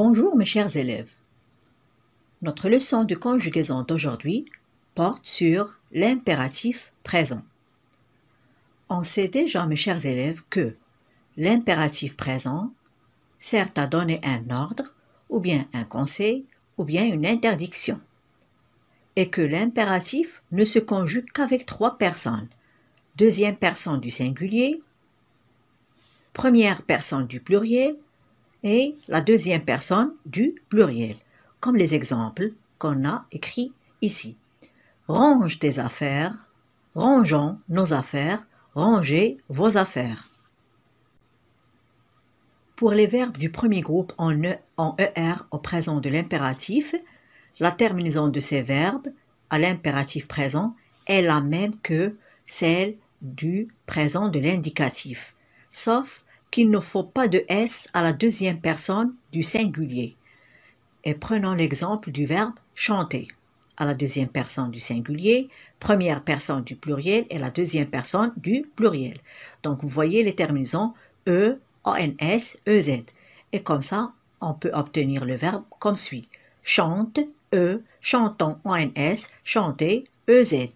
Bonjour mes chers élèves. Notre leçon de conjugaison d'aujourd'hui porte sur l'impératif présent. On sait déjà, mes chers élèves, que l'impératif présent sert à donner un ordre, ou bien un conseil, ou bien une interdiction, et que l'impératif ne se conjugue qu'avec trois personnes: deuxième personne du singulier, première personne du pluriel et la deuxième personne du pluriel, comme les exemples qu'on a écrits ici. Range tes affaires, rangeons nos affaires, rangez vos affaires. Pour les verbes du premier groupe en ER au présent de l'impératif, la terminaison de ces verbes à l'impératif présent est la même que celle du présent de l'indicatif, sauf qu'il ne faut pas de S à la deuxième personne du singulier. Et prenons l'exemple du verbe chanter, à la deuxième personne du singulier, première personne du pluriel et la deuxième personne du pluriel. Donc vous voyez les terminaisons E, ONS, EZ. Et comme ça, on peut obtenir le verbe comme suit: chante, E, chantons, ONS, chanter, EZ.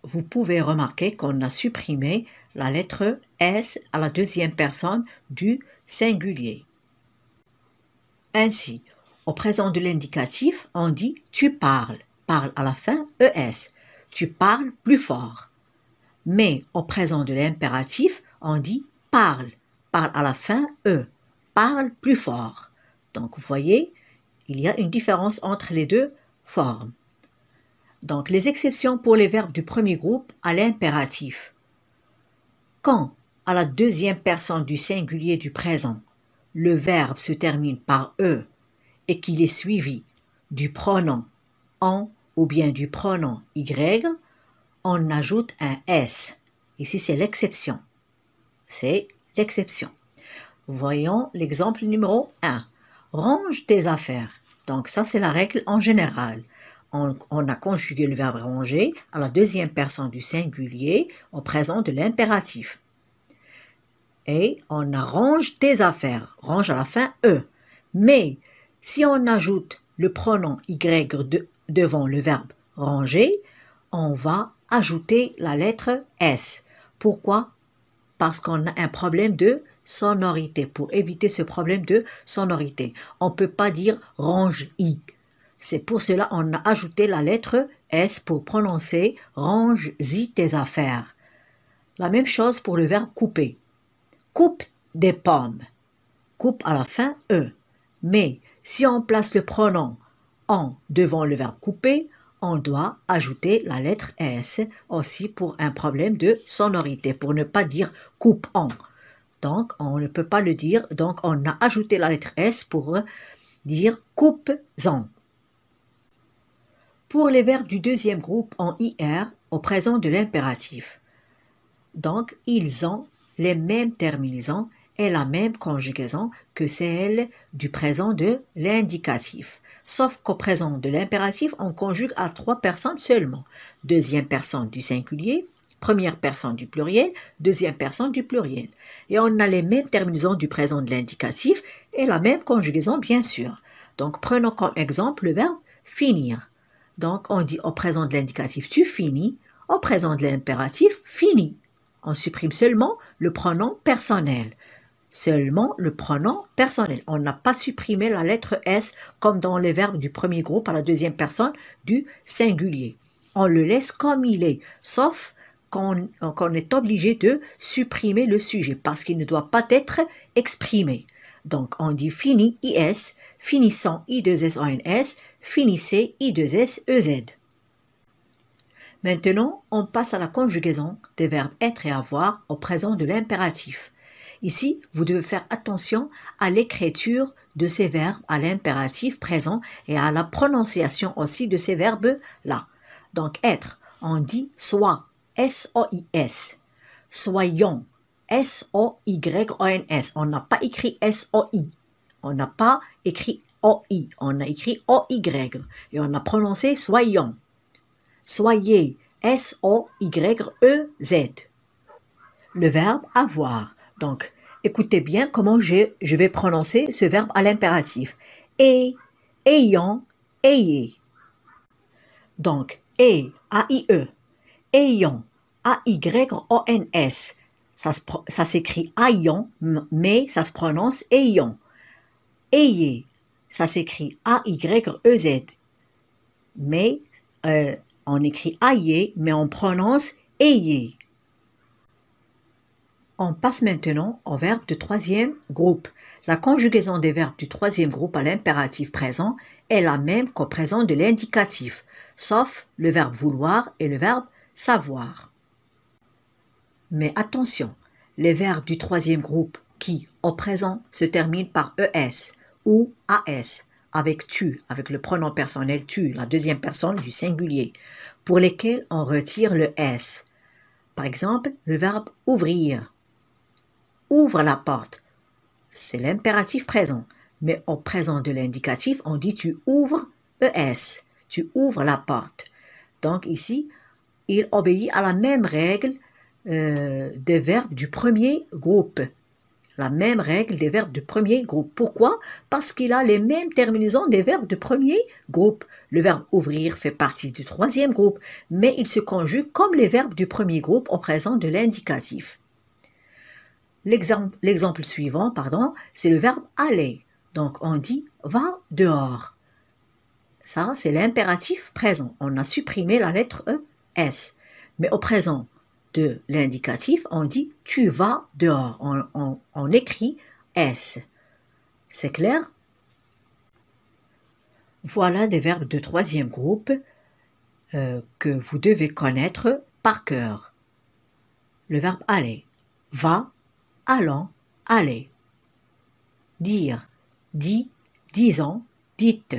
Vous pouvez remarquer qu'on a supprimé la lettre S à la deuxième personne du singulier. Ainsi, au présent de l'indicatif, on dit « tu parles », parle à la fin ES, tu parles plus fort. Mais au présent de l'impératif, on dit « parle », parle à la fin E, parle plus fort. Donc vous voyez, il y a une différence entre les deux formes. Donc, les exceptions pour les verbes du premier groupe à l'impératif. Quand, à la deuxième personne du singulier du présent, le verbe se termine par E et qu'il est suivi du pronom en ou bien du pronom Y, on ajoute un S. Ici, c'est l'exception. C'est l'exception. Voyons l'exemple numéro 1. Range tes affaires. Donc, ça, c'est la règle en général. On a conjugué le verbe ranger à la deuxième personne du singulier au présent de l'impératif. Et on a range tes affaires, range à la fin E. Mais si on ajoute le pronom Y devant le verbe ranger, on va ajouter la lettre S. Pourquoi? Parce qu'on a un problème de sonorité. Pour éviter ce problème de sonorité, on ne peut pas dire range-i. C'est pour cela qu'on a ajouté la lettre S pour prononcer « range-y tes affaires ». La même chose pour le verbe couper. Coupe des pommes. Coupe à la fin E. Mais si on place le pronom « en » devant le verbe couper, on doit ajouter la lettre S aussi pour un problème de sonorité, pour ne pas dire « coupe-en ». Donc, on ne peut pas le dire, donc on a ajouté la lettre S pour dire « coupe-en ». Pour les verbes du deuxième groupe en IR au présent de l'impératif. Donc, ils ont les mêmes terminaisons et la même conjugaison que celle du présent de l'indicatif. Sauf qu'au présent de l'impératif, on conjugue à trois personnes seulement. Deuxième personne du singulier, première personne du pluriel, deuxième personne du pluriel. Et on a les mêmes terminaisons du présent de l'indicatif et la même conjugaison, bien sûr. Donc, prenons comme exemple le verbe finir. Donc, on dit au présent de l'indicatif « tu finis », au présent de l'impératif « finis ». On supprime seulement le pronom personnel. Seulement le pronom personnel. On n'a pas supprimé la lettre S comme dans les verbes du premier groupe à la deuxième personne du singulier. On le laisse comme il est, sauf qu'on est obligé de supprimer le sujet parce qu'il ne doit pas être exprimé. Donc, on dit fini, IS, finissant, I2SONS, finissez, I2SEZ. Maintenant, on passe à la conjugaison des verbes être et avoir au présent de l'impératif. Ici, vous devez faire attention à l'écriture de ces verbes à l'impératif présent et à la prononciation aussi de ces verbes-là. Donc, être, on dit soit, S-O-I-S, soyons, S-O-Y-O-N-S. On n'a pas écrit S-O-I. On n'a pas écrit O-I. On a écrit O-Y. Et on a prononcé soyons. Soyez, S-O-Y-E-Z. Le verbe avoir. Donc, Écoutez bien comment je vais prononcer ce verbe à l'impératif. Et, ayant, ayez. Donc, A-I-E, ayant, A-Y-O-N-S. Ça s'écrit ayant, mais ça se prononce ayant. Ayez, ça s'écrit A-Y-E-Z. Mais on écrit ayez, mais on prononce ayez. On passe maintenant au verbe de troisième groupe. La conjugaison des verbes du troisième groupe à l'impératif présent est la même qu'au présent de l'indicatif, sauf le verbe vouloir et le verbe savoir. Mais attention, les verbes du troisième groupe qui, au présent, se terminent par ES ou AS, avec tu, avec le pronom personnel tu, la deuxième personne du singulier, pour lesquels on retire le S. Par exemple, le verbe ouvrir. Ouvre la porte. C'est l'impératif présent, mais au présent de l'indicatif, on dit tu ouvres ES, tu ouvres la porte. Donc ici, il obéit à la même règle des verbes du premier groupe. La même règle des verbes du premier groupe. Pourquoi? Parce qu'il a les mêmes terminaisons des verbes du premier groupe. Le verbe ouvrir fait partie du troisième groupe, mais il se conjugue comme les verbes du premier groupe au présent de l'indicatif. L'exemple suivant, c'est le verbe aller. Donc on dit va dehors. Ça, c'est l'impératif présent. On a supprimé la lettre E, S. Mais au présent de l'indicatif, on dit tu vas dehors. On écrit S. C'est clair? Voilà des verbes de troisième groupe que vous devez connaître par cœur. Le verbe aller. Va, allant, aller. Dire, dit, disant, dites.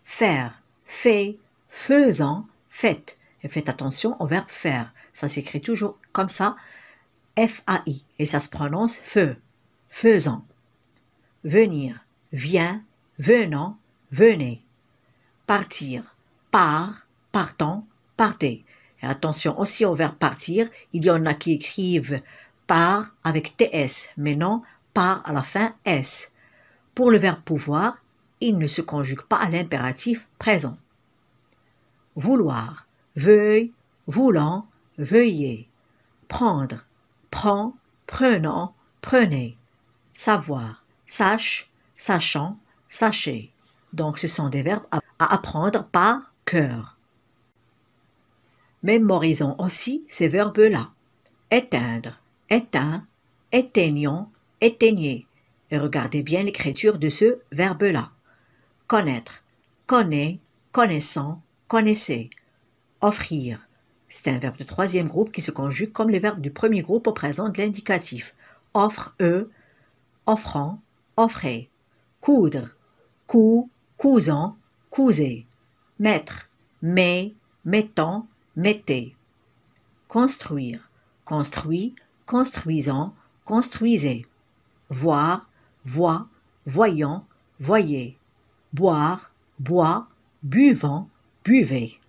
Faire, fait, faisant, faites. Et faites attention au verbe faire. Ça s'écrit toujours comme ça, F-A-I. Et ça se prononce feu, faisant. Venir, vient, venant, venez. Partir, part, partant, partez. Et attention aussi au verbe partir. Il y en a qui écrivent part avec TS, mais non, part à la fin S. Pour le verbe pouvoir, il ne se conjugue pas à l'impératif présent. Vouloir, veuille, voulant, veuillez. Prendre, prends, prenant, prenez. Savoir, sache, sachant, sachez. Donc ce sont des verbes à apprendre par cœur. Mémorisons aussi ces verbes-là. Éteindre, éteint, éteignons, éteignez. Et regardez bien l'écriture de ce verbe-là. Connaître, connaît, connaissant, connaissez. Offrir, c'est un verbe de troisième groupe qui se conjugue comme les verbes du premier groupe au présent de l'indicatif. Offre, offrant, offrez. Coudre, cou, cousant, cousez. Mettre, met, mettant, mettez. Construire, construit, construisant, construisez. Voir, voit, voyant, voyez. Boire, bois, buvant, buvez.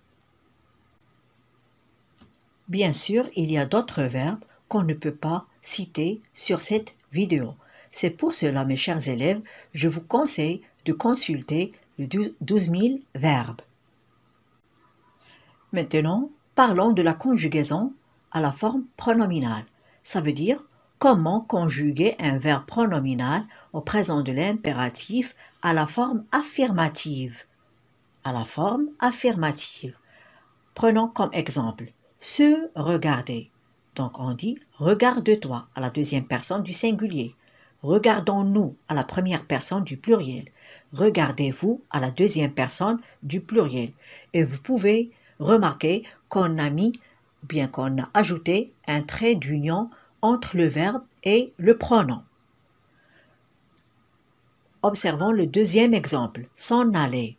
Bien sûr, il y a d'autres verbes qu'on ne peut pas citer sur cette vidéo. C'est pour cela, mes chers élèves, je vous conseille de consulter le 12 000 verbes. Maintenant, parlons de la conjugaison à la forme pronominale. Ça veut dire comment conjuguer un verbe pronominal au présent de l'impératif à la forme affirmative. À la forme affirmative. Prenons comme exemple se regarder. Donc on dit regarde-toi à la deuxième personne du singulier. Regardons-nous à la première personne du pluriel. Regardez-vous à la deuxième personne du pluriel. Et vous pouvez remarquer qu'on a mis, bien qu'on a ajouté un trait d'union entre le verbe et le pronom. Observons le deuxième exemple, s'en aller.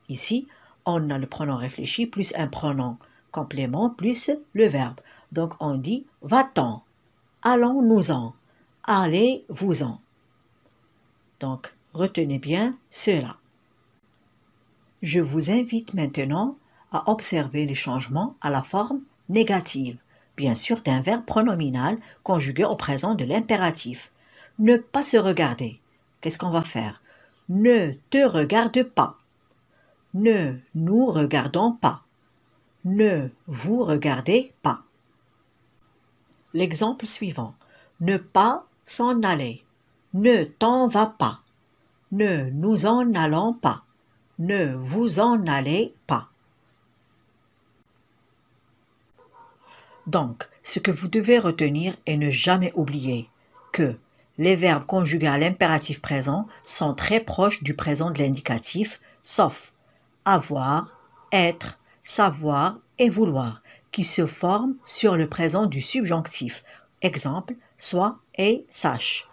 Ici, on a le pronom réfléchi plus un pronom complément plus le verbe. Donc on dit va-t'en, allons-nous-en, allez-vous-en. Donc retenez bien cela. Je vous invite maintenant à observer les changements à la forme négative, bien sûr d'un verbe pronominal conjugué au présent de l'impératif. Ne pas se regarder. Qu'est-ce qu'on va faire? Ne te regarde pas. Ne nous regardons pas. Ne vous regardez pas. L'exemple suivant. Ne pas s'en aller. Ne t'en va pas. Ne nous en allons pas. Ne vous en allez pas. Donc, ce que vous devez retenir et ne jamais oublier que les verbes conjugués à l'impératif présent sont très proches du présent de l'indicatif, sauf avoir, être, savoir et vouloir, qui se forment sur le présent du subjonctif. Exemple, sois et sache.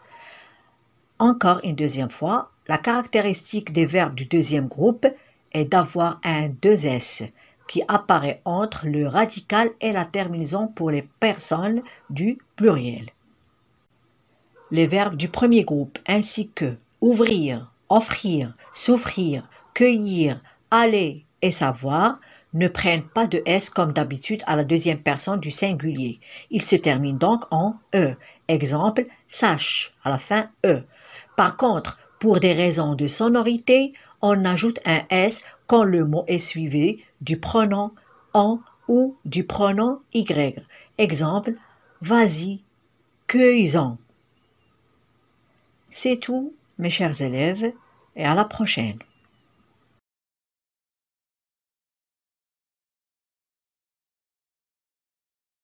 Encore une deuxième fois, la caractéristique des verbes du deuxième groupe est d'avoir un 2S qui apparaît entre le radical et la terminaison pour les personnes du pluriel. Les verbes du premier groupe ainsi que ouvrir, offrir, souffrir, cueillir, aller et savoir ne prennent pas de S comme d'habitude à la deuxième personne du singulier. Ils se terminent donc en E. Exemple, sache, à la fin E. Par contre, pour des raisons de sonorité, on ajoute un S quand le mot est suivi du pronom en ou du pronom y. Exemple, vas-y, cueillons. C'est tout, mes chers élèves, et à la prochaine.